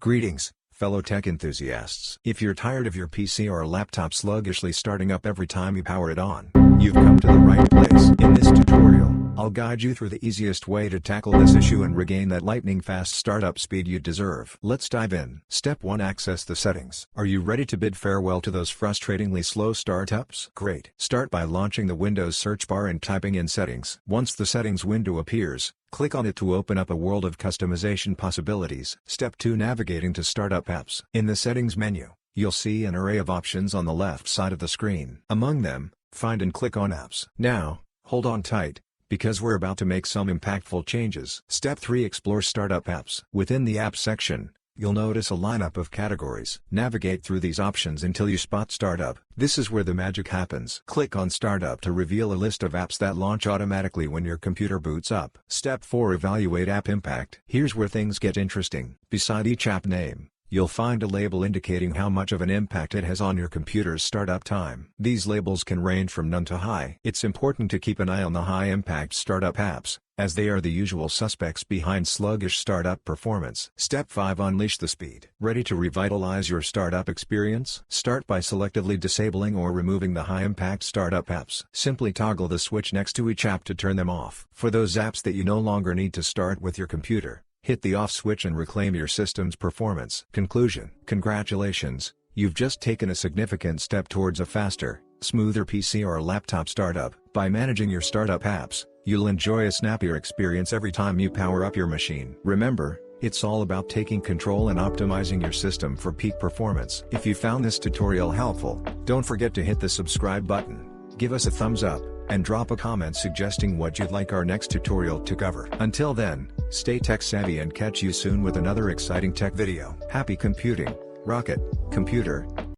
Greetings, fellow tech enthusiasts. If you're tired of your PC or laptop sluggishly starting up every time you power it on, you've come to the right place. In this tutorial, I'll guide you through the easiest way to tackle this issue and regain that lightning-fast startup speed you deserve. Let's dive in. Step 1. Access the settings. Are you ready to bid farewell to those frustratingly slow startups? Great. Start by launching the Windows search bar and typing in Settings. Once the Settings window appears, click on it to open up a world of customization possibilities. Step 2. Navigating to Startup Apps. In the Settings menu, you'll see an array of options on the left side of the screen. Among them, find and click on Apps. Now, hold on tight, because we're about to make some impactful changes. Step 3. Explore Startup Apps. Within the Apps section, you'll notice a lineup of categories. Navigate through these options until you spot Startup. This is where the magic happens. Click on Startup to reveal a list of apps that launch automatically when your computer boots up. Step 4. Evaluate App Impact. Here's where things get interesting. Beside each app name, you'll find a label indicating how much of an impact it has on your computer's startup time. These labels can range from none to high. It's important to keep an eye on the high-impact startup apps, as they are the usual suspects behind sluggish startup performance. Step 5. Unleash the speed. Ready to revitalize your startup experience? Start by selectively disabling or removing the high-impact startup apps. Simply toggle the switch next to each app to turn them off. For those apps that you no longer need to start with your computer, hit the off switch and reclaim your system's performance. Conclusion. Congratulations, you've just taken a significant step towards a faster, smoother PC or laptop startup. By managing your startup apps, you'll enjoy a snappier experience every time you power up your machine. Remember, it's all about taking control and optimizing your system for peak performance. If you found this tutorial helpful, don't forget to hit the subscribe button, give us a thumbs up, and drop a comment suggesting what you'd like our next tutorial to cover. Until then, stay tech savvy and catch you soon with another exciting tech video. Happy computing, rocket, computer.